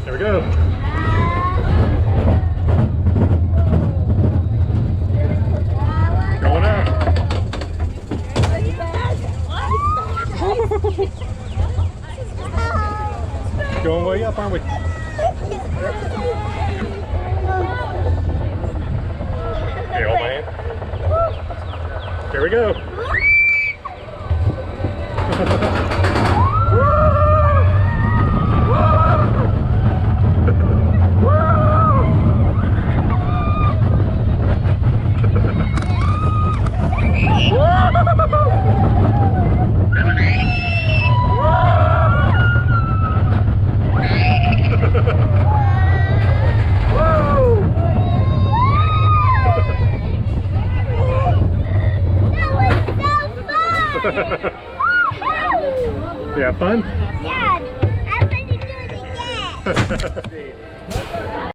There we go. Going up. Going way up, aren't we? Okay, hold my hand. Here we go. You have fun? Yeah, I'm ready to do it again.